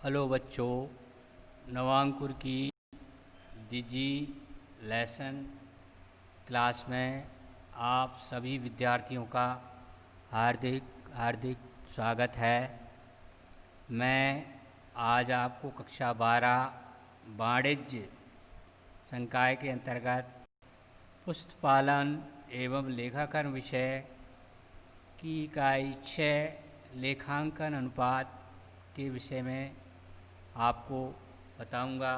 Hello बच्चों, नवांकुर की डिजी lesson class में आप सभी विद्यार्थियों का हार्दिक हार्दिक स्वागत है। मैं आज आपको कक्षा 12 वाणिज्य संकाय के अंतर्गत पुस्तपालन एवं लेखाकरण विषय की इकाई 6 लेखांकन अनुपात के विषय में आपको बताऊंगा।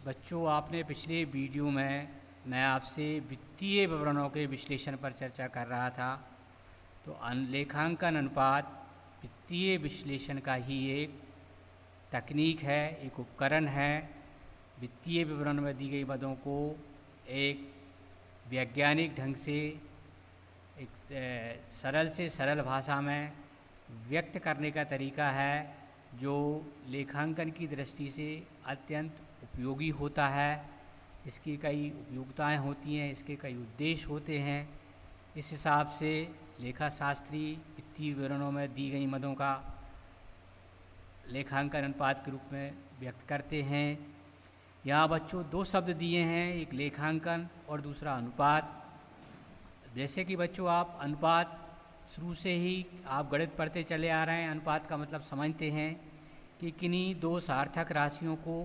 बच्चों, आपने पिछले वीडियो में मैं आपसे वित्तीय विवरणों के विश्लेषण पर चर्चा कर रहा था। तो लेखांकन अनुपात वित्तीय विश्लेषण का ही एक तकनीक है, एक उपकरण है। वित्तीय विवरण में दी गई मदों को एक वैज्ञानिक ढंग से एक सरल से सरल भाषा में व्यक्त करने का तरीका है, जो लेखांकन की दृष्टि से अत्यंत उपयोगी होता है। इसकी कई उपयोगिताएं होती हैं, इसके कई उद्देश्य होते हैं। इस हिसाब से लेखाशास्त्री वित्तीय विवरणों में दी गई मदों का लेखांकन अनुपात के रूप में व्यक्त करते हैं। यहाँ बच्चों 2 शब्द दिए हैं, एक लेखांकन और दूसरा अनुपात। जैसे कि बच्चों आप अनुपात शुरू से ही आप गणित पढ़ते चले आ रहे हैं, अनुपात का मतलब समझते हैं कि किन्हीं 2 सार्थक राशियों को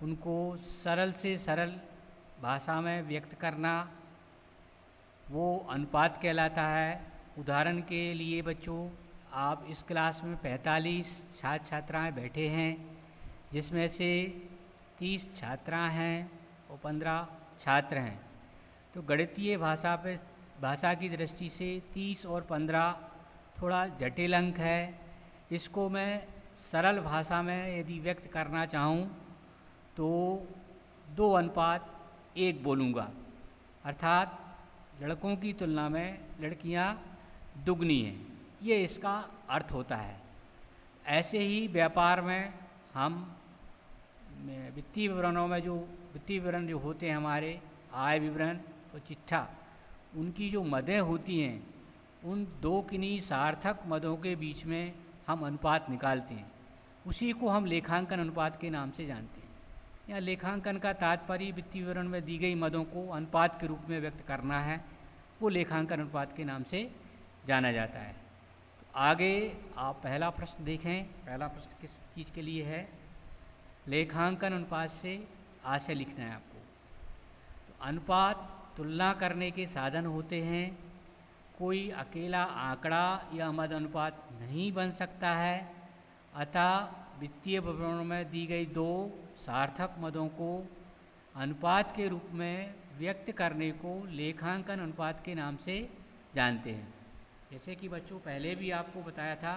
उनको सरल से सरल भाषा में व्यक्त करना वो अनुपात कहलाता है। उदाहरण के लिए बच्चों, आप इस क्लास में 45 छात्र छात्राएँ बैठे हैं, जिसमें से 30 छात्राएँ हैं और 15 छात्र हैं। तो गणितीय भाषा की दृष्टि से 30 और 15 थोड़ा जटिल अंक है। इसको मैं सरल भाषा में यदि व्यक्त करना चाहूँ तो 2:1 बोलूँगा, अर्थात लड़कों की तुलना में लड़कियाँ दुगनी हैं, ये इसका अर्थ होता है। ऐसे ही व्यापार में हम वित्तीय विवरणों में जो वित्तीय विवरण जो होते हैं हमारे आय विवरण और चिट्ठा, उनकी जो मदें होती हैं, उन 2 किन्हीं सार्थक मदों के बीच में हम अनुपात निकालते हैं। उसी को हम लेखांकन अनुपात के नाम से जानते हैं। या लेखांकन का तात्पर्य वित्तीय विवरण में दी गई मदों को अनुपात के रूप में व्यक्त करना है, वो लेखांकन अनुपात के नाम से जाना जाता है। तो आगे आप पहला प्रश्न देखें। पहला प्रश्न किस चीज़ के लिए है? लेखांकन अनुपात से आशय लिखना है आपको। तो अनुपात तुलना करने के साधन होते हैं। कोई अकेला आंकड़ा या मद अनुपात नहीं बन सकता है। अतः वित्तीय विवरणों में दी गई 2 सार्थक मदों को अनुपात के रूप में व्यक्त करने को लेखांकन अनुपात के नाम से जानते हैं। जैसे कि बच्चों पहले भी आपको बताया था,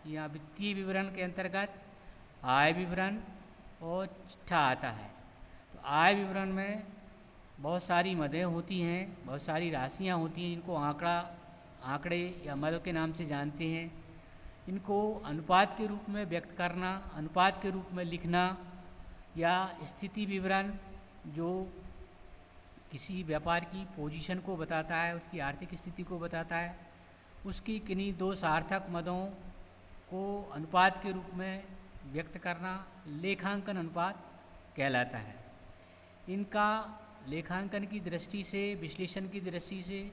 यहाँ वित्तीय विवरण के अंतर्गत आय विवरण और चिट्ठा आता है। तो आय विवरण में बहुत सारी मदें होती हैं, बहुत सारी राशियाँ होती हैं, जिनको आंकड़े या मद के नाम से जानते हैं। इनको अनुपात के रूप में व्यक्त करना, अनुपात के रूप में लिखना, या स्थिति विवरण जो किसी व्यापार की पोजीशन को बताता है, उसकी आर्थिक स्थिति को बताता है, उसकी किन्हीं 2 सार्थक मदों को अनुपात के रूप में व्यक्त करना लेखांकन अनुपात कहलाता है। इनका लेखांकन की दृष्टि से, विश्लेषण की दृष्टि से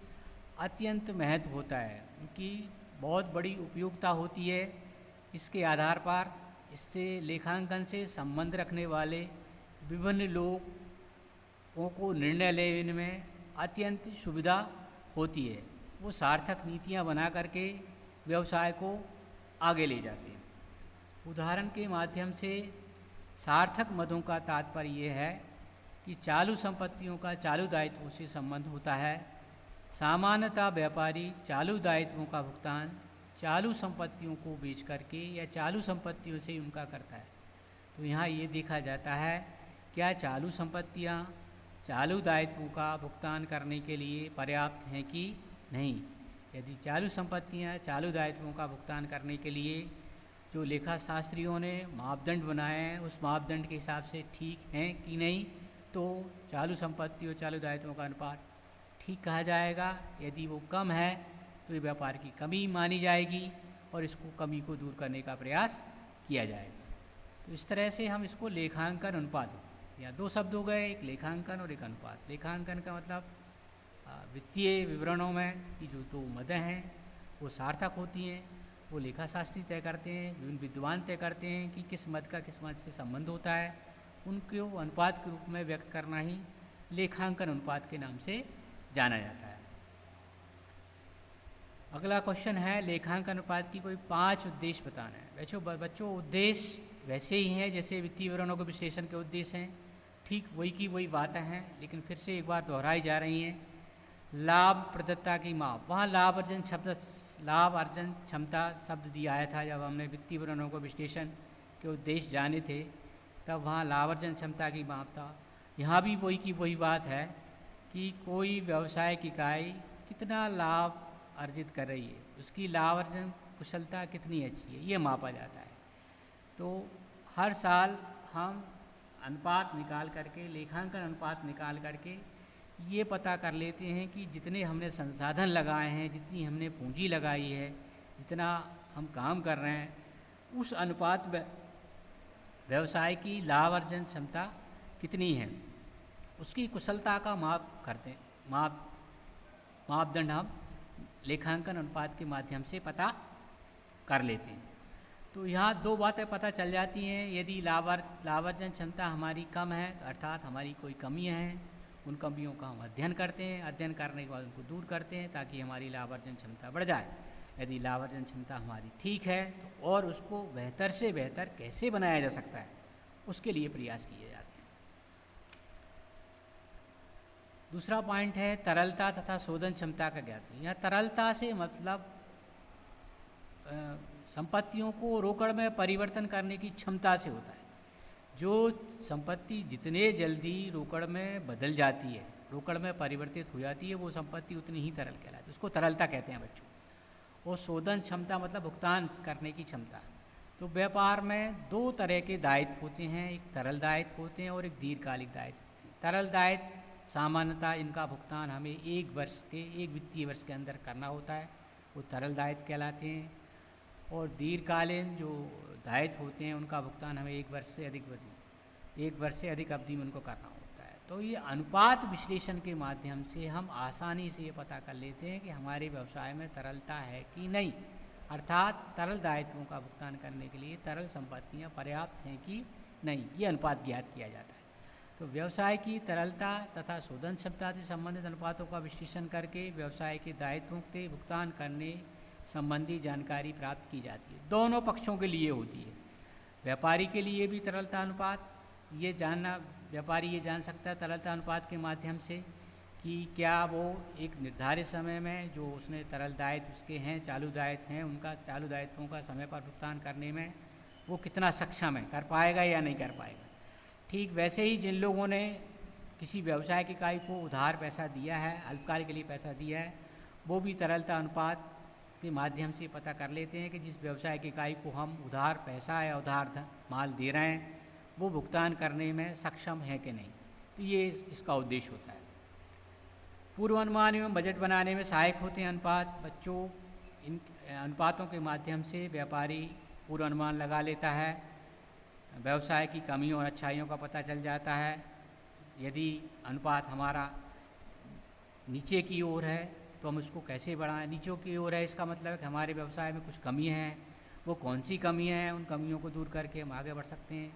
अत्यंत महत्व होता है। उनकी बहुत बड़ी उपयोगिता होती है। इसके आधार पर इससे लेखांकन से संबंध रखने वाले विभिन्न लोगों को निर्णय लेने में अत्यंत सुविधा होती है। वो सार्थक नीतियाँ बना करके व्यवसाय को आगे ले जाते हैं। उदाहरण के माध्यम से सार्थक मदों का तात्पर्य ये है कि चालू संपत्तियों का चालू दायित्वों से संबंध होता है। सामान्यतः व्यापारी चालू दायित्वों का भुगतान चालू संपत्तियों को बेच करके या चालू संपत्तियों से उनका करता है। तो यहाँ ये देखा जाता है क्या चालू संपत्तियाँ चालू दायित्वों का भुगतान करने के लिए पर्याप्त हैं कि नहीं। यदि चालू संपत्तियाँ चालू दायित्वों का भुगतान करने के लिए जो लेखा शास्त्रियों ने मापदंड बनाए हैं, उस मापदंड के हिसाब से ठीक हैं कि नहीं, तो चालू संपत्ति और चालू दायित्वों का अनुपात ठीक कहा जाएगा। यदि वो कम है तो ये व्यापार की कमी मानी जाएगी और इसको कमी को दूर करने का प्रयास किया जाएगा। तो इस तरह से हम इसको लेखांकन अनुपात, या दो शब्द हो गए, एक लेखांकन और एक अनुपात। लेखांकन का मतलब वित्तीय विवरणों में की जो दो मदें हैं वो सार्थक होती हैं, वो लेखा शास्त्री तय करते हैं, विभिन्न विद्वान तय करते हैं कि किस मद का किस मद से संबंध होता है, उनको अनुपात के रूप में व्यक्त करना ही लेखांकन अनुपात के नाम से जाना जाता है। अगला क्वेश्चन है लेखांकन अनुपात की कोई 5 उद्देश्य बताना है। बच्चों उद्देश्य वैसे ही हैं जैसे वित्तीय विवरणों के विश्लेषण के उद्देश्य हैं, ठीक वही की वही बातें हैं, लेकिन फिर से एक बार दोहराई जा रही हैं। लाभप्रदता की माप, वहाँ लाभ अर्जन क्षमता शब्द दिया आया था जब हमने वित्तीय विवरणों को विश्लेषण के उद्देश्य जाने थे, तब वहाँ लाभ अर्जन क्षमता की माप था। यहाँ भी वही की वही बात है कि कोई व्यवसायिक इकाई कितना लाभ अर्जित कर रही है, उसकी लाभ अर्जन कुशलता कितनी अच्छी है, ये मापा जाता है। तो हर साल हम अनुपात निकाल करके, लेखांकन अनुपात निकाल करके ये पता कर लेते हैं कि जितने हमने संसाधन लगाए हैं, जितनी हमने पूंजी लगाई है, जितना हम काम कर रहे हैं, उस अनुपात में व्यवसाय की लाभ अर्जन क्षमता कितनी है, उसकी कुशलता का माप करते हैं। मापदंड हम लेखांकन अनुपात के माध्यम से पता कर लेते हैं। तो यहाँ दो बातें पता चल जाती हैं। यदि लाभ अर्जन क्षमता हमारी कम है, तो अर्थात हमारी कोई कमियाँ हैं, उन कमियों का हम अध्ययन करते हैं, अध्ययन करने के बाद उनको दूर करते हैं ताकि हमारी लाभ अर्जन क्षमता बढ़ जाए। यदि लाभ अर्जन क्षमता हमारी ठीक है तो और उसको बेहतर से बेहतर कैसे बनाया जा सकता है, उसके लिए प्रयास किए जाते हैं। दूसरा पॉइंट है तरलता तथा शोधन क्षमता का ज्ञात। यहाँ तरलता से मतलब संपत्तियों को रोकड़ में परिवर्तन करने की क्षमता से होता है। जो संपत्ति जितने जल्दी रोकड़ में बदल जाती है, रोकड़ में परिवर्तित हो जाती है, वो संपत्ति उतनी ही तरल कहलाती है, उसको तरलता कहते हैं बच्चों। और शोधन क्षमता मतलब भुगतान करने की क्षमता। तो व्यापार में दो तरह के दायित्व होते हैं, एक तरल दायित्व होते हैं और एक दीर्घकालिक दायित्व। तरल दायित्व सामान्यतः इनका भुगतान हमें एक वित्तीय वर्ष के अंदर करना होता है, वो तरल दायित्व कहलाते हैं। और दीर्घकालीन जो दायित्व होते हैं उनका भुगतान हमें एक वर्ष से अधिक अवधि में उनको करना होता है। तो ये अनुपात विश्लेषण के माध्यम से हम आसानी से ये पता कर लेते हैं कि हमारे व्यवसाय में तरलता है कि नहीं, अर्थात तरल दायित्वों का भुगतान करने के लिए तरल संपत्तियां पर्याप्त हैं कि नहीं, ये अनुपात ज्ञात किया जाता है। तो व्यवसाय की तरलता तथा शोधन क्षमता से संबंधित अनुपातों का विश्लेषण करके व्यवसाय के दायित्वों के भुगतान करने संबंधी जानकारी प्राप्त की जाती है। दोनों पक्षों के लिए होती है। व्यापारी के लिए भी तरलता अनुपात व्यापारी ये जान सकता है तरलता अनुपात के माध्यम से कि क्या वो एक निर्धारित समय में जो उसने तरल दायित्व उसके हैं, चालू दायित्व हैं, उनका चालू दायित्वों का समय पर भुगतान करने में वो कितना सक्षम है, कर पाएगा या नहीं कर पाएगा। ठीक वैसे ही जिन लोगों ने किसी व्यवसाय की इकाई को उधार पैसा दिया है, अल्पकाल के लिए पैसा दिया है, वो भी तरलता अनुपात के माध्यम से पता कर लेते हैं कि जिस व्यवसाय की इकाई को हम उधार पैसा या उधार माल दे रहे हैं वो भुगतान करने में सक्षम है कि नहीं। तो ये इसका उद्देश्य होता है। पूर्व अनुमान एवं बजट बनाने में सहायक होते हैं अनुपात। बच्चों, इन अनुपातों के माध्यम से व्यापारी पूर्व अनुमान लगा लेता है, व्यवसाय की कमियों और अच्छाइयों का पता चल जाता है। यदि अनुपात हमारा नीचे की ओर है तो हम उसको कैसे बढ़ाएं। नीचे की ओर है इसका मतलब है कि हमारे व्यवसाय में कुछ कमी है, वो कौन सी कमी है, उन कमियों को दूर करके हम आगे बढ़ सकते हैं।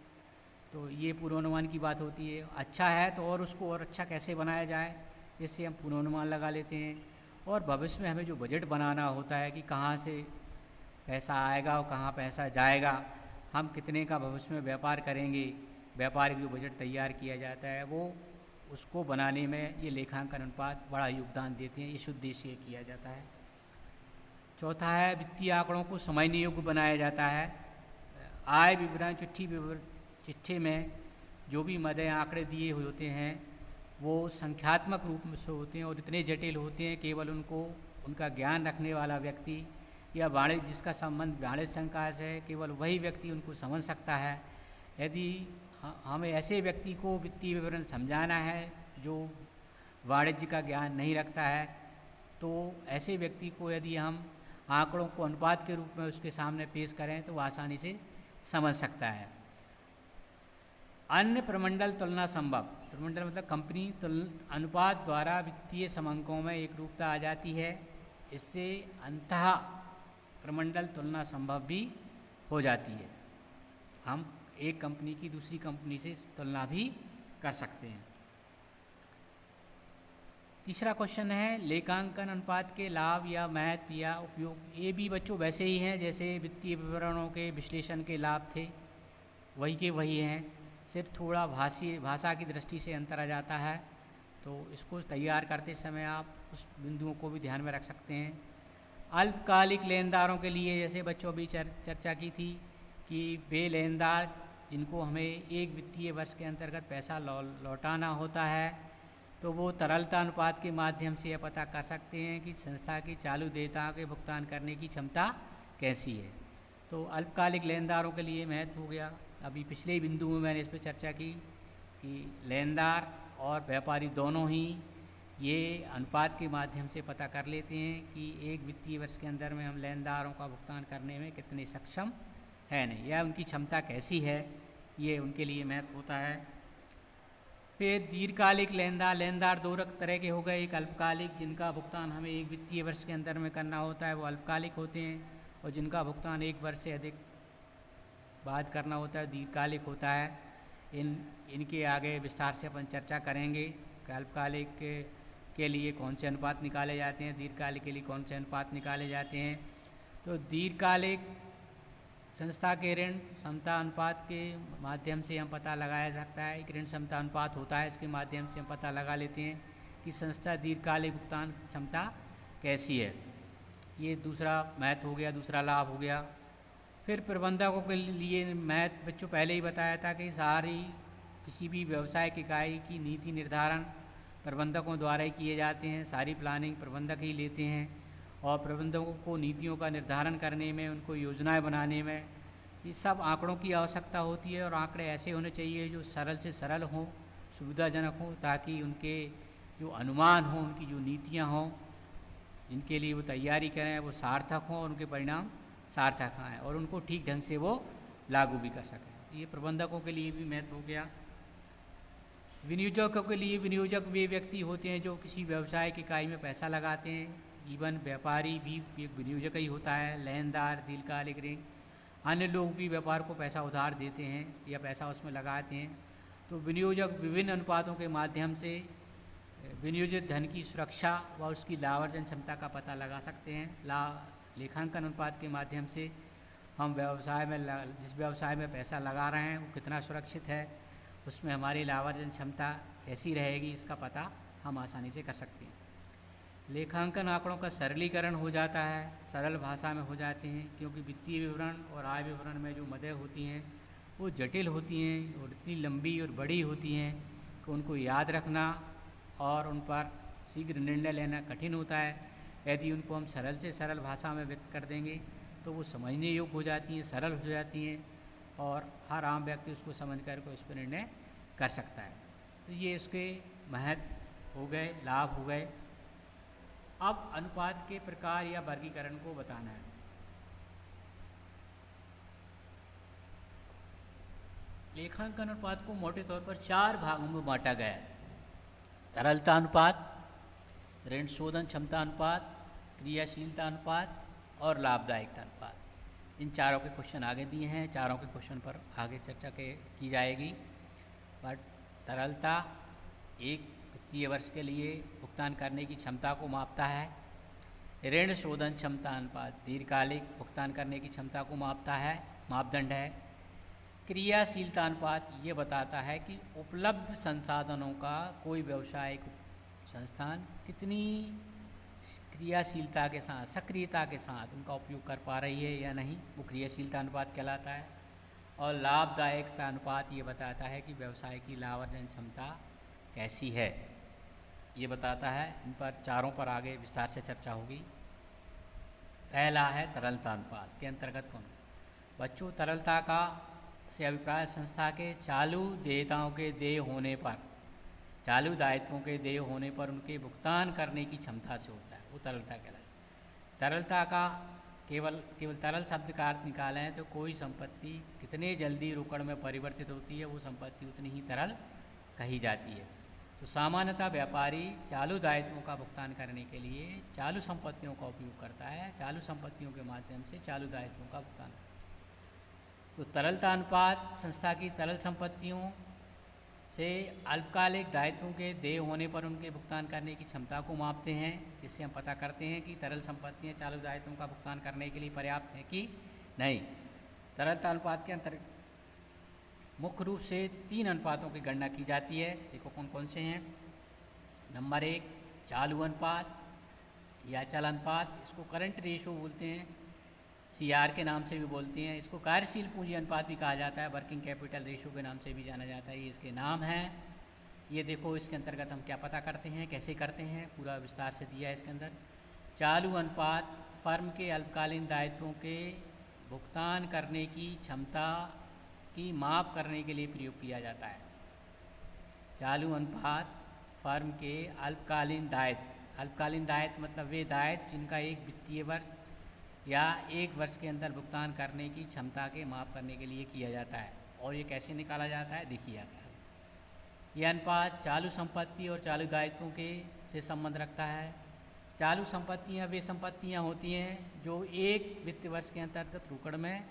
तो ये पूर्वानुमान की बात होती है। अच्छा है तो और उसको और अच्छा कैसे बनाया जाए, इससे हम पूर्वानुमान लगा लेते हैं। और भविष्य में हमें जो बजट बनाना होता है कि कहाँ से पैसा आएगा और कहाँ पैसा जाएगा, हम कितने का भविष्य में व्यापार करेंगे, व्यापार की जो बजट तैयार किया जाता है वो उसको बनाने में ये लेखांकन अनुपात बड़ा योगदान देते हैं। इस उद्देश्य से किया जाता है। चौथा है वित्तीय आंकड़ों को समझने योग्य बनाया जाता है। आय विवरण चिट्ठी में जो भी मदें आंकड़े दिए हुए होते हैं वो संख्यात्मक रूप में से होते हैं और इतने जटिल होते हैं केवल उनका ज्ञान रखने वाला व्यक्ति या वाणिज्य जिसका संबंध वाणिज्य संकाय से है, केवल वही व्यक्ति उनको समझ सकता है। यदि हमें ऐसे व्यक्ति को वित्तीय विवरण समझाना है जो वाणिज्य का ज्ञान नहीं रखता है, तो ऐसे व्यक्ति को यदि हम आंकड़ों को अनुपात के रूप में उसके सामने पेश करें तो वो आसानी से समझ सकता है। अन्य प्रमंडल तुलना संभव। प्रमंडल मतलब कंपनी अनुपात द्वारा वित्तीय समंकों में एक रूपता आ जाती है। इससे अंतः प्रमंडल तुलना संभव भी हो जाती है। हम एक कंपनी की दूसरी कंपनी से तुलना भी कर सकते हैं। तीसरा क्वेश्चन है लेखांकन अनुपात के लाभ या महत्व या उपयोग। ये भी बच्चों वैसे ही हैं जैसे वित्तीय विवरणों के विश्लेषण के लाभ थे, वही के वही हैं, सिर्फ थोड़ा भाषा की दृष्टि से अंतर आ जाता है। तो इसको तैयार करते समय आप उस बिंदुओं को भी ध्यान में रख सकते हैं। अल्पकालिक लेनदारों के लिए जैसे बच्चों भी चर्चा की थी कि वे लेनदार जिनको हमें एक वित्तीय वर्ष के अंतर्गत पैसा लौटाना होता है, तो वो तरलता अनुपात के माध्यम से यह पता कर सकते हैं कि संस्था की चालू देयताओं के भुगतान करने की क्षमता कैसी है। तो अल्पकालिक लेनदारों के लिए महत्व हो गया। अभी पिछले ही बिंदु में मैंने इस पर चर्चा की कि लेनदार और व्यापारी दोनों ही ये अनुपात के माध्यम से पता कर लेते हैं कि एक वित्तीय वर्ष के अंदर में हम लेनदारों का भुगतान करने में कितने सक्षम है नहीं, या उनकी क्षमता कैसी है, ये उनके लिए महत्व होता है। फिर दीर्घकालिक लेनदार दो तरह के हो गए। एक अल्पकालिक, जिनका भुगतान हमें एक वित्तीय वर्ष के अंदर में करना होता है, वो अल्पकालिक होते हैं, और जिनका भुगतान एक वर्ष से अधिक बाद करना होता है, दीर्घकालिक होता है। इनके आगे विस्तार से अपन चर्चा करेंगे कि अल्पकालिक के लिए कौन से अनुपात निकाले जाते हैं, दीर्घकालिक के लिए कौन से अनुपात निकाले जाते हैं। तो दीर्घकालिक संस्था के ऋण क्षमता अनुपात के माध्यम से हम पता लगाया सकता है। एक ऋण क्षमता अनुपात होता है, इसके माध्यम से हम पता लगा लेते हैं कि संस्था दीर्घकालिक भुगतान क्षमता कैसी है। ये दूसरा महत्व हो गया, दूसरा लाभ हो गया। फिर प्रबंधकों के लिए महत्व बच्चों पहले ही बताया था कि किसी भी व्यवसायिक इकाई की नीति निर्धारण प्रबंधकों द्वारा ही किए जाते हैं। सारी प्लानिंग प्रबंधक ही लेते हैं, और प्रबंधकों को नीतियों का निर्धारण करने में, उनको योजनाएं बनाने में ये सब आंकड़ों की आवश्यकता होती है। और आंकड़े ऐसे होने चाहिए जो सरल से सरल हों, सुविधाजनक हों, ताकि उनके जो अनुमान हों, उनकी जो नीतियां हों, जिनके लिए वो तैयारी करें, वो सार्थक हों और उनके परिणाम सार्थक आएँ और उनको ठीक ढंग से वो लागू भी कर सकें। ये प्रबंधकों के लिए भी महत्व हो गया। विनियोजकों के लिए, विनियोजक वे व्यक्ति होते हैं जो किसी व्यवसाय की इकाई में पैसा लगाते हैं। इवन व्यापारी भी एक विनियोजक ही होता है। लेनदार, दीर्घकालिक ऋण, अन्य लोग भी व्यापार को पैसा उधार देते हैं या पैसा उसमें लगाते हैं। तो विनियोजक विभिन्न अनुपातों के माध्यम से विनियोजित धन की सुरक्षा व उसकी लाभार्जन क्षमता का पता लगा सकते हैं। लेखांकन अनुपात के माध्यम से हम व्यवसाय में, जिस व्यवसाय में पैसा लगा रहे हैं वो कितना सुरक्षित है, उसमें हमारी लाभार्जन क्षमता कैसी रहेगी, इसका पता हम आसानी से कर सकते हैं। लेखांकन आंकड़ों का सरलीकरण हो जाता है, सरल भाषा में हो जाते हैं, क्योंकि वित्तीय विवरण और आय विवरण में जो मदें होती हैं वो जटिल होती हैं और इतनी लंबी और बड़ी होती हैं कि उनको याद रखना और उन पर शीघ्र निर्णय लेना कठिन होता है। यदि उनको हम सरल से सरल भाषा में व्यक्त कर देंगे तो वो समझने योग्य हो जाती हैं, सरल हो जाती हैं, और हर आम व्यक्ति उसको समझ कर को इस पर निर्णय कर सकता है। तो ये इसके महत्व हो गए, लाभ हो गए। अब अनुपात के प्रकार या वर्गीकरण को बताना है। लेखांकन अनुपात को मोटे तौर पर 4 भागों में बांटा गया है। तरलता अनुपात, ऋण शोधन क्षमता अनुपात, क्रियाशीलता अनुपात और लाभदायकता अनुपात। इन चारों के क्वेश्चन आगे दिए हैं, चारों के क्वेश्चन पर आगे चर्चा की जाएगी। बट तरलता एक वित्तीय वर्ष के लिए भुगतान करने की क्षमता को मापता है। ऋण शोधन क्षमता अनुपात दीर्घकालिक भुगतान करने की क्षमता को मापता है, मापदंड है। क्रियाशीलता अनुपात ये बताता है कि उपलब्ध संसाधनों का कोई व्यवसायिक संस्थान कितनी क्रियाशीलता के साथ, सक्रियता के साथ उनका उपयोग कर पा रही है या नहीं, वो क्रियाशीलता अनुपात कहलाता है। और लाभदायकता अनुपात ये बताता है कि व्यवसाय की लाभार्जन क्षमता कैसी है, ये बताता है। इन पर चारों पर आगे विस्तार से चर्चा होगी। पहला है तरलता अनुपात के अंतर्गत कौन बच्चों, तरलता का से अभिप्राय संस्था के चालू देयताओं के देय होने पर, चालू दायित्वों के देय होने पर उनके भुगतान करने की क्षमता से होता है, वो तरलता कहलाता है। तरलता का केवल केवल तरल शब्द का अर्थ निकालें तो कोई संपत्ति कितने जल्दी रोकड़ में परिवर्तित होती है वो संपत्ति उतनी ही तरल कही जाती है। तो सामान्यतः व्यापारी चालू दायित्वों का भुगतान करने के लिए चालू संपत्तियों का उपयोग करता है, चालू संपत्तियों के माध्यम से चालू दायित्वों का भुगतान करता है। तो तरलता अनुपात संस्था की तरल संपत्तियों से अल्पकालिक दायित्वों के देय होने पर उनके भुगतान करने की क्षमता को मापते हैं, जिससे हम पता करते हैं कि तरल संपत्तियां चालू दायित्वों का भुगतान करने के लिए पर्याप्त हैं कि नहीं। तरलता अनुपात के अंतर्गत मुख्य रूप से 3 अनुपातों की गणना की जाती है। देखो कौन कौन से हैं। नंबर 1 चालू अनुपात या चल अनुपात, इसको करंट रेशो बोलते हैं, CR के नाम से भी बोलते हैं। इसको कार्यशील पूंजी अनुपात भी कहा जाता है, वर्किंग कैपिटल रेशो के नाम से भी जाना जाता है। ये इसके नाम हैं। ये देखो इसके अंतर्गत हम क्या पता करते हैं, कैसे करते हैं, पूरा विस्तार से दिया है इसके अंदर। चालू अनुपात फर्म के अल्पकालीन दायित्वों के भुगतान करने की क्षमता की माप करने के लिए प्रयोग किया जाता है। चालू अनुपात फर्म के अल्पकालीन दायित्व मतलब वे दायित्व जिनका एक वित्तीय वर्ष या 1 वर्ष के अंदर भुगतान करने की क्षमता के माप करने के लिए किया जाता है। और ये कैसे निकाला जाता है देखिए आता है। यह अनुपात चालू संपत्ति और चालू दायित्वों के से संबंध रखता है। चालू संपत्तियां वे संपत्तियां होती हैं जो 1 वित्तीय वर्ष के अंतर्गत रोकड़ में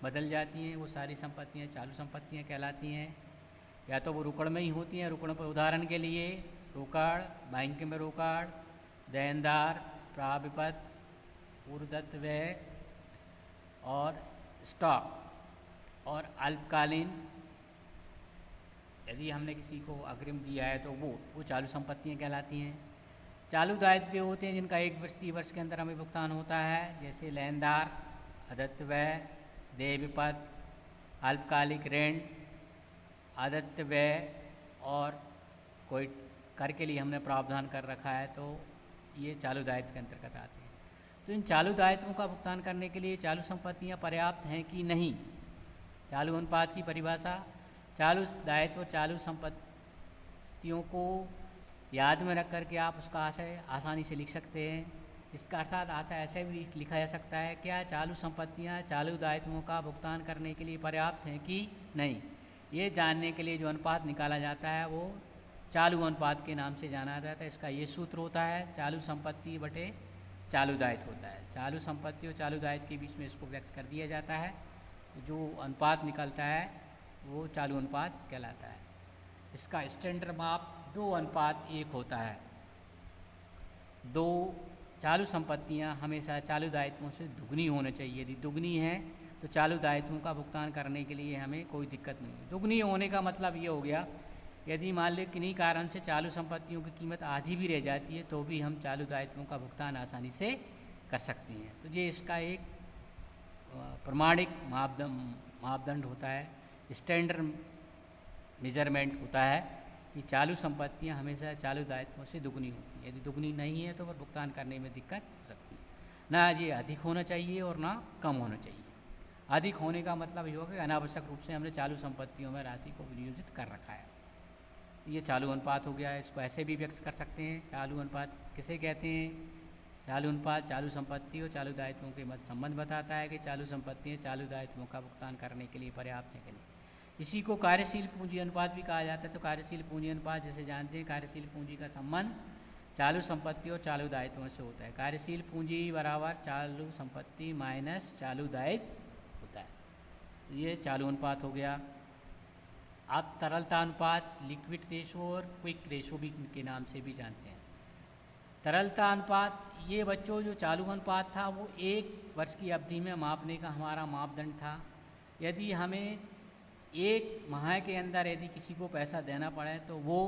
बदल जाती हैं, वो सारी संपत्तियां चालू संपत्तियां कहलाती हैं। या तो वो रोकड़ में ही होती हैं, रोकड़ पर उदाहरण के लिए रोकड़, बैंक में रोकड़, देनदार, प्राविपत्र, पूर्वदत्त व्यय और स्टॉक। और अल्पकालीन यदि हमने किसी को अग्रिम दिया है तो वो चालू संपत्तियां कहलाती हैं। चालू दायित्व वे होते हैं जिनका 1 वित्तीय वर्ष के अंदर हमें भुगतान होता है, जैसे लेनदार, अदत्त व्यय, देय विपत्र, अल्पकालिक ऋण, अदत्त व्यय और कोई कर के लिए हमने प्रावधान कर रखा है, तो ये चालू दायित्व के अंतर्गत आते हैं। तो इन चालू दायित्वों का भुगतान करने के लिए चालू संपत्तियां पर्याप्त हैं कि नहीं। चालू अनुपात की परिभाषा, चालू दायित्व चालू संपत्तियों को याद में रख करके आप उसका आशय आसानी से लिख सकते हैं। इसका अर्थात आशय ऐसे भी लिखा जा सकता है, क्या चालू संपत्तियां चालू दायित्वों का भुगतान करने के लिए पर्याप्त हैं कि नहीं। ये जानने के लिए जो अनुपात निकाला जाता है वो चालू अनुपात के नाम से जाना जाता है। इसका ये सूत्र होता है चालू संपत्ति बटे चालू दायित्व होता है। चालू संपत्ति और चालू दायित्व के बीच में इसको व्यक्त कर दिया जाता है। जो अनुपात निकलता है वो चालू अनुपात कहलाता है। इसका स्टैंडर्ड माप 2:1 होता है। 2 चालू संपत्तियां हमेशा चालू दायित्वों से दुगनी होनी चाहिए। यदि दुगनी है तो चालू दायित्वों का भुगतान करने के लिए हमें कोई दिक्कत नहीं है। दुगनी होने का मतलब ये हो गया, यदि मान लें किन्हीं कारण से चालू संपत्तियों की कीमत आधी भी रह जाती है तो भी हम चालू दायित्वों का भुगतान आसानी से कर सकते हैं। तो ये इसका एक प्रमाणिक मापदंड होता है, स्टैंडर्ड मेजरमेंट होता है कि चालू संपत्तियां हमेशा चालू दायित्वों से दुगनी होती हैं। यदि दुगनी नहीं है तो फिर भुगतान करने में दिक्कत हो सकती है। ना ये अधिक होना चाहिए और ना कम होना चाहिए। अधिक होने का मतलब ये होगा कि अनावश्यक रूप से हमने चालू संपत्तियों में राशि को विनियोजित कर रखा है। ये चालू अनुपात हो गया। इसको ऐसे भी व्यक्त कर सकते हैं, चालू अनुपात किसे कहते हैं। चालू अनुपात चालू संपत्ति और चालू दायित्वों के मध्य संबंध बताता है कि चालू संपत्तियां चालू दायित्वों का भुगतान करने के लिए पर्याप्त है कि नहीं। इसी को कार्यशील पूंजी अनुपात भी कहा जाता है। तो कार्यशील पूंजी अनुपात जैसे जानते हैं, कार्यशील पूंजी का संबंध चालू संपत्ति और चालू दायित्वों से होता है। कार्यशील पूंजी बराबर चालू संपत्ति माइनस चालू दायित्व होता है। तो ये चालू अनुपात हो गया। आप तरलता अनुपात लिक्विड रेशो और क्विक रेशो भी के नाम से भी जानते हैं। तरलता अनुपात ये बच्चों जो चालू अनुपात था वो 1 वर्ष की अवधि में मापने का हमारा मापदंड था। यदि हमें 1 माह के अंदर यदि किसी को पैसा देना पड़े तो वो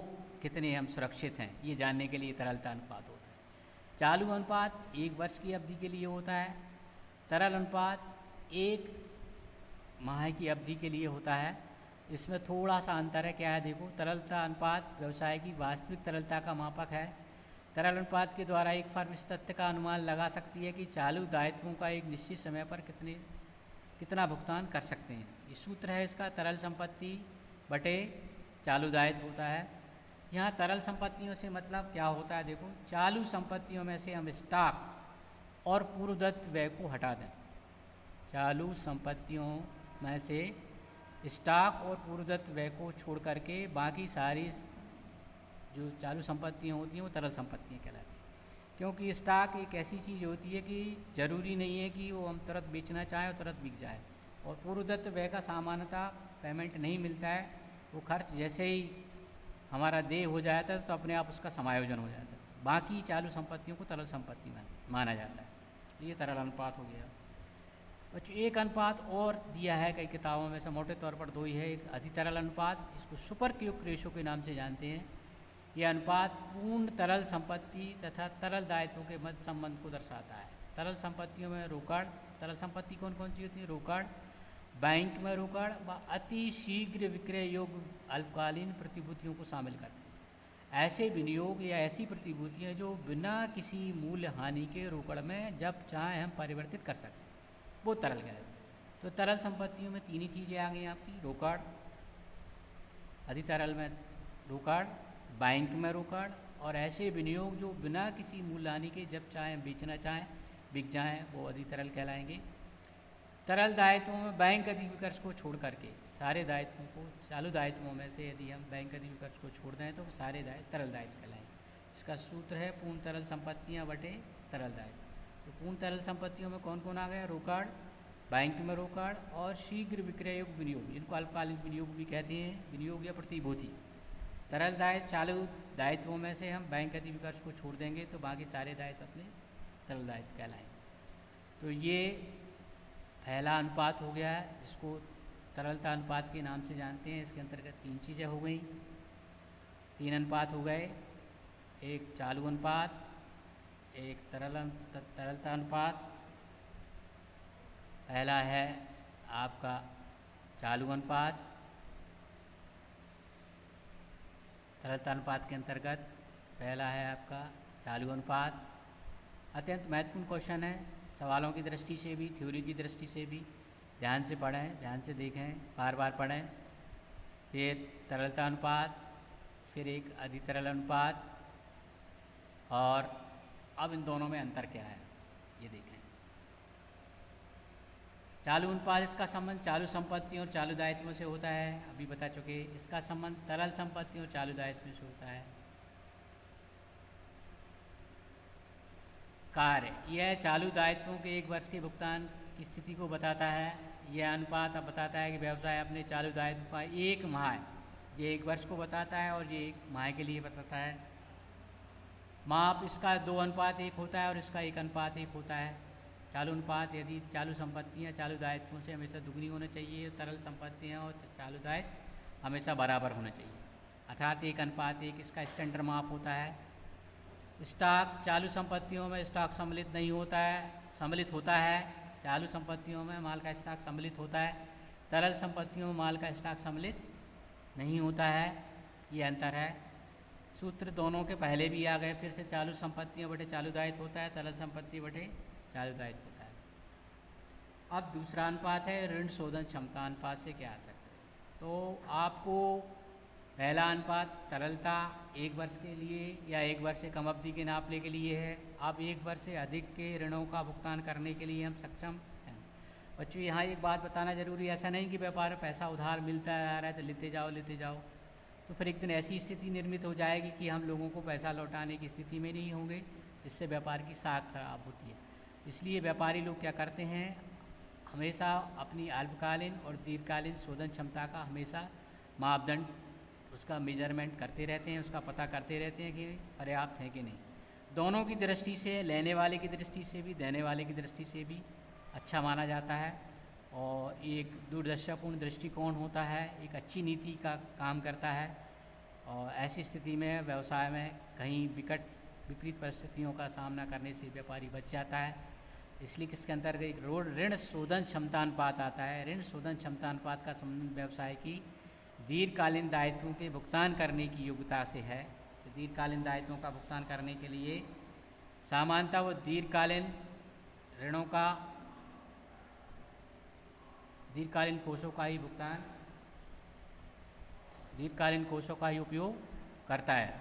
कितने हम सुरक्षित हैं, ये जानने के लिए तरलता अनुपात होता है। चालू अनुपात 1 वर्ष की अवधि के लिए होता है। तरल अनुपात 1 माह की अवधि के लिए होता है। इसमें थोड़ा सा अंतर है। क्या है देखो, तरलता अनुपात व्यवसाय की वास्तविक तरलता का मापक है। तरल अनुपात के द्वारा एक फर्म इस तथ्य का अनुमान लगा सकती है कि चालू दायित्वों का एक निश्चित समय पर कितना भुगतान कर सकते हैं। ये सूत्र है इसका, तरल संपत्ति बटे चालू दायित्व होता है। यहाँ तरल संपत्तियों से मतलब क्या होता है देखो, चालू संपत्तियों में से हम स्टॉक और पूर्वदत्त व्यय को हटा दें चालू संपत्तियों में से स्टॉक और पूर्वदत्त व्यय को छोड़ करके बाकी सारी जो चालू संपत्तियाँ होती हैं वो तरल संपत्तियाँ कहलाती हैं। क्योंकि स्टॉक एक ऐसी चीज़ होती है कि ज़रूरी नहीं है कि वो हम तुरंत बेचना चाहें और तुरंत बिक जाए, और पूर्वदत्त व्यय का सामान्यतः पेमेंट नहीं मिलता है, वो खर्च जैसे ही हमारा देय हो जाता है तो अपने आप उसका समायोजन हो जाता है। बाकी चालू संपत्तियों को तरल संपत्ति माना जाता है। ये तरल अनुपात हो गया। बच्चों एक अनुपात और दिया है कई किताबों में से, मोटे तौर पर दो ही है। एक अधितरल अनुपात, इसको सुपर क्यूक रेशो के नाम से जानते हैं। यह अनुपात पूर्ण तरल संपत्ति तथा तरल दायित्वों के मध्य संबंध को दर्शाता है। तरल संपत्तियों में रोकड़, तरल संपत्ति कौन कौन सी होती है? रोकड़, बैंक में रोकड़ व अति शीघ्र विक्रय योग्य अल्पकालीन प्रतिभूतियों को शामिल करते हैं। ऐसे विनियोग या ऐसी प्रतिभूतियाँ जो बिना किसी मूल्य हानि के रोकड़ में जब चाहे हम परिवर्तित कर सकते हैं, वो तरल है। तो तरल संपत्तियों में तीन ही चीज़ें आ गई आपकी, रोकड़, अधितरल में रोकड़, बैंक में रोकड़, और ऐसे विनियोग जो बिना किसी मूल्य हानि के जब चाहे बेचना चाहें बिक जाएं, वो अधितरल कहलाएंगे। तरल दायित्वों में बैंक अधिविकर्ष को छोड़ करके सारे दायित्वों को, चालू दायित्वों में से यदि हम बैंक अधिविकर्ष को छोड़ दें तो सारे दायित्व तरल दायित्व कहलाएंगे। इसका सूत्र है पूर्ण तरल संपत्तियाँ बटे तरल दायित्व। तो पूर्ण तरल संपत्तियों में कौन कौन आ गया? रोकड़, बैंक में रोकड़ और शीघ्र विक्रय योग्य विनियोग, जिनको अल्पकालीन विनियोग भी कहते हैं, विनियोग या प्रतिभूति। तरल दायित्व, चालू दायित्वों में से हम बैंक अधिविकर्ष को छोड़ देंगे तो बाकी सारे दायित्व अपने तरल दायित्व कहलाएंगे। तो ये पहला अनुपात हो गया है, जिसको तरलता अनुपात के नाम से जानते हैं। इसके अंतर्गत तीन चीज़ें हो गई, तीन अनुपात हो गए, एक चालू अनुपात, एक तरलता अनुपात। पहला है आपका चालू अनुपात। तरलता अनुपात के अंतर्गत पहला है आपका चालू अनुपात। अत्यंत महत्वपूर्ण क्वेश्चन है, सवालों की दृष्टि से भी, थ्योरी की दृष्टि से भी। ध्यान से पढ़ें, ध्यान से देखें, बार बार पढ़ें। फिर तरलता अनुपात, फिर एक अधितरल अनुपात, और अब इन दोनों में अंतर क्या है ये देखें। चालू अनुपात, इसका संबंध चालू संपत्तियों और चालू दायित्वों से होता है, अभी बता चुके। इसका संबंध तरल संपत्तियों और चालू दायित्वों से होता है। कार्य, यह चालू दायित्वों के एक वर्ष के भुगतान की स्थिति को बताता है। यह अनुपात अब बताता है कि व्यवसाय अपने चालू दायित्व का एक माह, ये एक वर्ष को बताता है और ये एक माह के लिए बताता है। माप, इसका 2:1 होता है और इसका 1:1 होता है। चालू अनुपात, यदि चालू संपत्तियाँ चालू दायित्वों से हमेशा दुगनी होना चाहिए, तरल संपत्तियाँ और चालू दायित्व हमेशा बराबर होना चाहिए, अर्थात 1:1 इसका स्टैंडर्ड माप होता है। स्टॉक, चालू संपत्तियों में स्टॉक सम्मिलित नहीं होता है, सम्मिलित होता है। चालू संपत्तियों में माल का स्टॉक सम्मिलित होता है, तरल संपत्तियों में माल का स्टॉक सम्मिलित नहीं होता है। ये अंतर है। सूत्र दोनों के पहले भी आ गए, फिर से चालू संपत्तियों बटे चालू दायित्व होता है, तरल संपत्ति बटे चालू दायित्व होता है। अब दूसरा अनुपात है ऋण शोधन क्षमता अनुपात से क्या आ सकता है। तो आपको पहला अनुपात तरलता एक वर्ष के लिए या एक वर्ष से कम अवधि के नापने के लिए है। अब एक वर्ष से अधिक के ऋणों का भुगतान करने के लिए हम सक्षम हैं। बच्चों यहाँ एक बात बताना जरूरी है, ऐसा नहीं कि व्यापार में पैसा उधार मिलता आ रहा है तो लेते जाओ, तो फिर एक दिन ऐसी स्थिति निर्मित हो जाएगी कि हम लोगों को पैसा लौटाने की स्थिति में नहीं होंगे, इससे व्यापार की साख खराब होती है। इसलिए व्यापारी लोग क्या करते हैं, हमेशा अपनी अल्पकालीन और दीर्घकालीन शोधन क्षमता का हमेशा मापदंड, उसका मेजरमेंट करते रहते हैं, उसका पता करते रहते हैं कि पर्याप्त है कि नहीं। दोनों की दृष्टि से, लेने वाले की दृष्टि से भी, देने वाले की दृष्टि से भी अच्छा माना जाता है और एक दूरदर्शितापूर्ण दृष्टिकोण होता है, एक अच्छी नीति का काम करता है। और ऐसी स्थिति में व्यवसाय में कहीं विपरीत परिस्थितियों का सामना करने से व्यापारी बच जाता है। इसलिए किसके अंतर्गत एक ऋण शोधन क्षमता अनुपात आता है। ऋण शोधन क्षमता अनुपात का संबंध व्यवसाय की दीर्घकालीन दायित्वों के भुगतान करने की योग्यता से है। तो दीर्घकालीन दायित्वों का भुगतान करने के लिए सामान्यतः वो दीर्घकालीन ऋणों का, दीर्घकालीन कोषों का ही भुगतान, दीर्घकालीन कोषों का ही उपयोग करता है।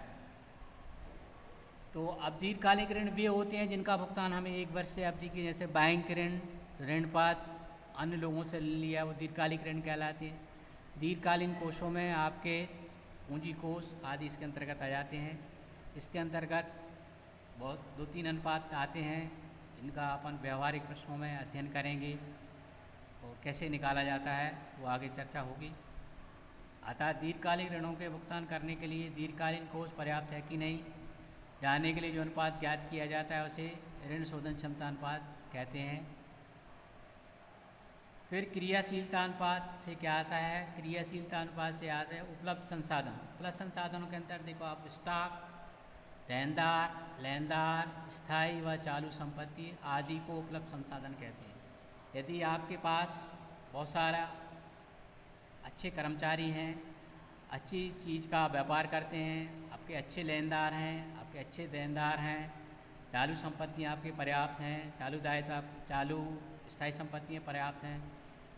तो अब दीर्घकालिक ऋण वे होते हैं जिनका भुगतान हमें एक वर्ष से अवधि की, जैसे बैंक ऋण, ऋणपात, अन्य लोगों से लिया वो दीर्घकालिक ऋण कहलाते हैं। दीर्घकालीन कोषों में आपके पूंजी कोष आदि इसके अंतर्गत आ जाते हैं। इसके अंतर्गत बहुत 2-3 अनुपात आते हैं, इनका अपन व्यवहारिक प्रश्नों में अध्ययन करेंगे और कैसे निकाला जाता है वो आगे चर्चा होगी। अतः दीर्घकालिक ऋणों के भुगतान करने के लिए दीर्घकालीन कोष पर्याप्त है कि नहीं जानने के लिए जो अनुपात ज्ञात किया जाता है उसे ऋण शोधन क्षमता अनुपात कहते हैं। फिर क्रियाशीलता अनुपात से क्या आशा है? क्रियाशीलता अनुपात से आशा है उपलब्ध संसाधन। उपलब्ध संसाधनों के अंतर देखो आप स्टॉक, देनदार, लेनदार, स्थायी व चालू संपत्ति आदि को उपलब्ध संसाधन कहते हैं। यदि आपके पास बहुत सारा अच्छे कर्मचारी हैं, अच्छी चीज़ का व्यापार करते हैं, आपके अच्छे लेनदार हैं, आपके अच्छे देनदार हैं, चालू संपत्तियाँ आपके पर्याप्त हैं, चालू दायित्व, चालू स्थायी संपत्तियाँ पर्याप्त हैं,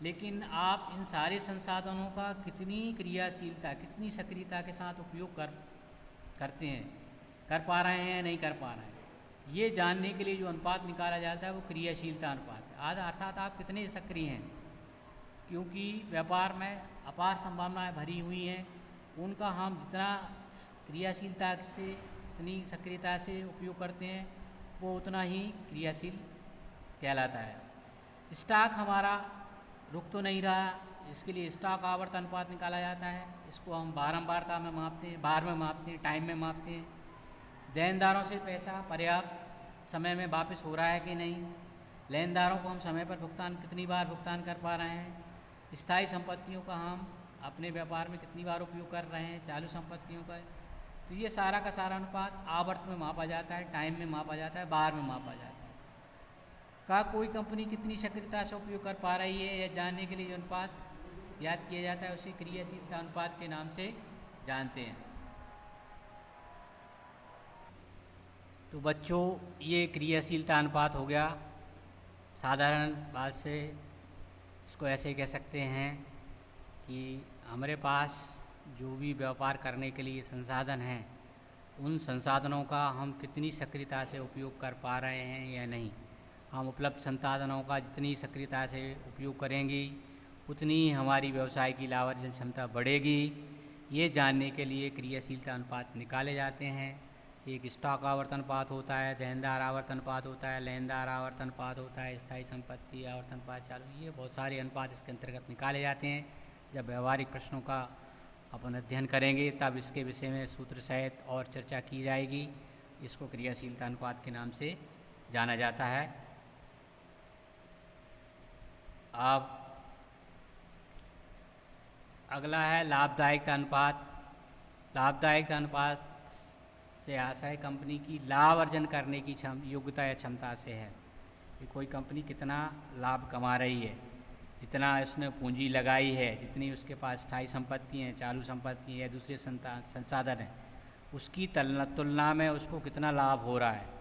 लेकिन आप इन सारे संसाधनों का कितनी क्रियाशीलता, कितनी सक्रियता के साथ उपयोग करते हैं, कर पा रहे हैं या नहीं कर पा रहे हैं, ये जानने के लिए जो अनुपात निकाला जाता है वो क्रियाशीलता अनुपात है। अर्थात आप कितने सक्रिय हैं, क्योंकि व्यापार में अपार संभावनाएं भरी हुई हैं, उनका हम जितना क्रियाशीलता से, जितनी सक्रियता से उपयोग करते हैं वो उतना ही क्रियाशील कहलाता है। स्टॉक हमारा रुक तो नहीं रहा, इसके लिए स्टॉक आवर्त अनुपात निकाला जाता है। इसको हम बारंबारता में मापते हैं, बार में मापते हैं, टाइम में मापते हैं। देनदारों से पैसा पर्याप्त समय में वापस हो रहा है कि नहीं, लेनदारों को हम समय पर भुगतान, कितनी बार भुगतान कर पा रहे हैं, स्थायी संपत्तियों का हम अपने व्यापार में कितनी बार उपयोग कर रहे हैं, चालू संपत्तियों का। तो ये सारा का सारा अनुपात आवर्त में मापा जाता है, टाइम में मापा जाता है, बार में मापा जाता है। का कोई कंपनी कितनी सक्रियता से उपयोग कर पा रही है यह जानने के लिए जो अनुपात याद किया जाता है उसे क्रियाशीलता अनुपात के नाम से जानते हैं। तो बच्चों, ये क्रियाशीलता अनुपात हो गया। साधारण बात से इसको ऐसे कह सकते हैं कि हमारे पास जो भी व्यापार करने के लिए संसाधन हैं, उन संसाधनों का हम कितनी सक्रियता से उपयोग कर पा रहे हैं या नहीं। हम उपलब्ध संसाधनों का जितनी सक्रियता से उपयोग करेंगे उतनी हमारी व्यवसाय की लाभ अर्जन क्षमता बढ़ेगी। ये जानने के लिए क्रियाशीलता अनुपात निकाले जाते हैं। एक स्टॉक आवर्तन अनुपात होता है, देनदार आवर्तन अनुपात होता है, लेनदार आवर्तन अनुपात होता है, स्थायी संपत्ति आवर्तन अनुपात, चालू, ये बहुत सारे अनुपात इसके अंतर्गत निकाले जाते हैं। जब व्यवहारिक प्रश्नों का अपन अध्ययन करेंगे तब इसके विषय में सूत्र सहित और चर्चा की जाएगी। इसको क्रियाशीलता अनुपात के नाम से जाना जाता है। अब अगला है लाभदायकता अनुपात। लाभदायकता अनुपात से आशा है कंपनी की लाभ अर्जन करने की योग्यता या क्षमता से है कि कोई कंपनी कितना लाभ कमा रही है, जितना उसने पूंजी लगाई है, जितनी उसके पास स्थायी संपत्ति हैं, चालू संपत्ति है, दूसरे संसाधन हैं, उसकी तुलना में उसको कितना लाभ हो रहा है।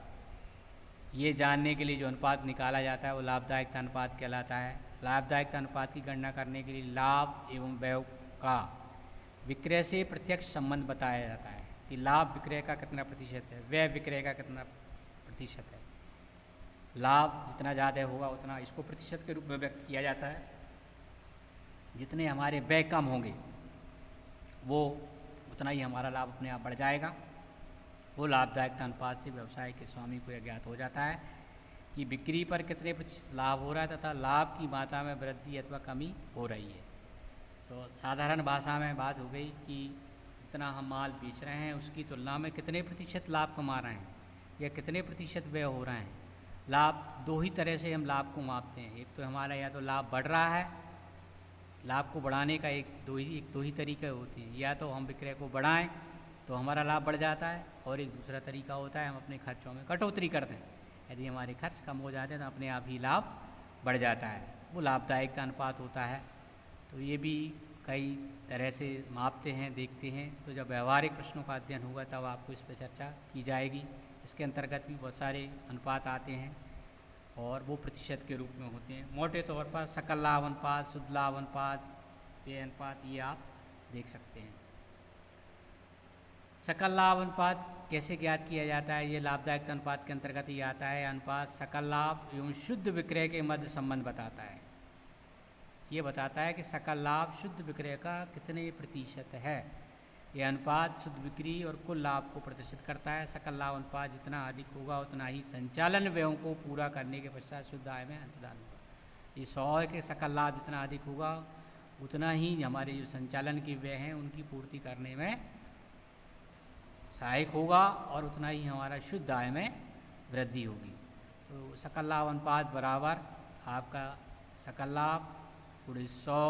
ये जानने के लिए जो अनुपात निकाला जाता है वो लाभदायकता अनुपात कहलाता है। लाभदायकता अनुपात की गणना करने के लिए लाभ एवं व्यय का विक्रय से प्रत्यक्ष संबंध बताया जाता है कि लाभ विक्रय का कितना प्रतिशत है, व्यय विक्रय का कितना प्रतिशत है। लाभ जितना ज़्यादा होगा उतना इसको प्रतिशत के रूप में व्यक्त किया जाता है। जितने हमारे व्यय कम होंगे वो उतना ही हमारा लाभ अपने आप बढ़ जाएगा। वो लाभदायकता अनुपात से व्यवसाय के स्वामी को यह ज्ञात हो जाता है कि बिक्री पर कितने प्रतिशत लाभ हो रहा है तथा लाभ की मात्रा में वृद्धि अथवा कमी हो रही है। तो साधारण भाषा में बात हो गई कि जितना हम माल बेच रहे हैं उसकी तुलना में कितने प्रतिशत लाभ कमा रहे हैं या कितने प्रतिशत व्यय हो रहे हैं। लाभ दो ही तरह से हम लाभ को मापते हैं। एक तो हमारा या तो लाभ बढ़ रहा है, लाभ को बढ़ाने का एक दो ही तरीके होते हैं। या तो हम विक्रय को बढ़ाएं तो हमारा लाभ बढ़ जाता है, और एक दूसरा तरीका होता है हम अपने खर्चों में कटौती कर दें। यदि हमारे खर्च कम हो जाते हैं तो अपने आप ही लाभ बढ़ जाता है, वो लाभदायकता अनुपात होता है। तो ये भी कई तरह से मापते हैं, देखते हैं। तो जब व्यवहारिक प्रश्नों का अध्ययन होगा तब आपको इस पर चर्चा की जाएगी। इसके अंतर्गत भी बहुत सारे अनुपात आते हैं और वो प्रतिशत के रूप में होते हैं। मोटे तौर पर सकल लाभ अनुपात, शुद्ध लाभ अनुपात, व्यय अनुपात, ये आप देख सकते हैं। सकल लाभ अनुपात कैसे ज्ञात किया जाता है? ये लाभदायकता अनुपात के अंतर्गत ही आता है। अनुपात सकल लाभ एवं शुद्ध विक्रय के मध्य संबंध बताता है। ये बताता है कि सकल लाभ शुद्ध विक्रय का कितने प्रतिशत है। यह अनुपात शुद्ध बिक्री और कुल लाभ को प्रदर्शित करता है। सकल लाभ अनुपात जितना अधिक होगा उतना ही संचालन व्ययों को पूरा करने के पश्चात शुद्ध आय में अंशदान होगा। ये 100 है कि सकल लाभ जितना अधिक होगा उतना ही हमारे जो संचालन के व्यय हैं उनकी पूर्ति करने में सहायक होगा और उतना ही हमारा शुद्ध आय में वृद्धि होगी। तो सकल लाभ अनुपात बराबर आपका सकल लाभ गुणे 100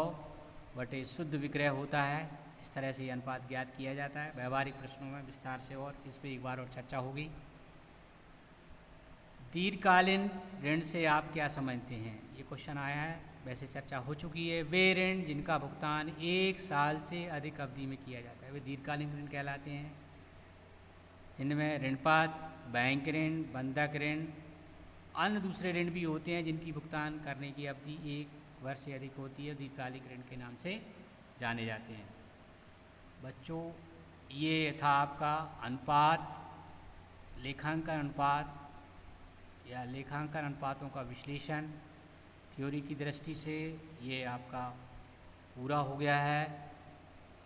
बटे शुद्ध विक्रय होता है। इस तरह से ये अनुपात ज्ञात किया जाता है। व्यवहारिक प्रश्नों में विस्तार से और इस पर एक बार और चर्चा होगी। दीर्घकालीन ऋण से आप क्या समझते हैं, ये क्वेश्चन आया है, वैसे चर्चा हो चुकी है। वे ऋण जिनका भुगतान 1 साल से अधिक अवधि में किया जाता है वे दीर्घकालीन ऋण कहलाते हैं। इनमें ऋणपात, बैंक ऋण, बंधक ऋण, अन्य दूसरे ऋण भी होते हैं जिनकी भुगतान करने की अवधि 1 वर्ष से अधिक होती है, दीर्घकालिक ऋण के नाम से जाने जाते हैं। बच्चों, ये था आपका अनुपात, लेखांकन अनुपात या लेखांकन अनुपातों का विश्लेषण थ्योरी की दृष्टि से ये आपका पूरा हो गया है।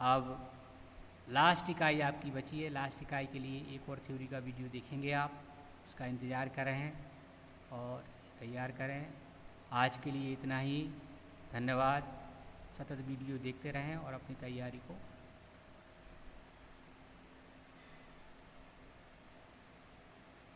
अब लास्ट इकाई आपकी बची है। लास्ट इकाई के लिए एक और थ्योरी का वीडियो देखेंगे आप, उसका इंतज़ार करें और तैयार करें। आज के लिए इतना ही। धन्यवाद। सतत वीडियो देखते रहें और अपनी तैयारी को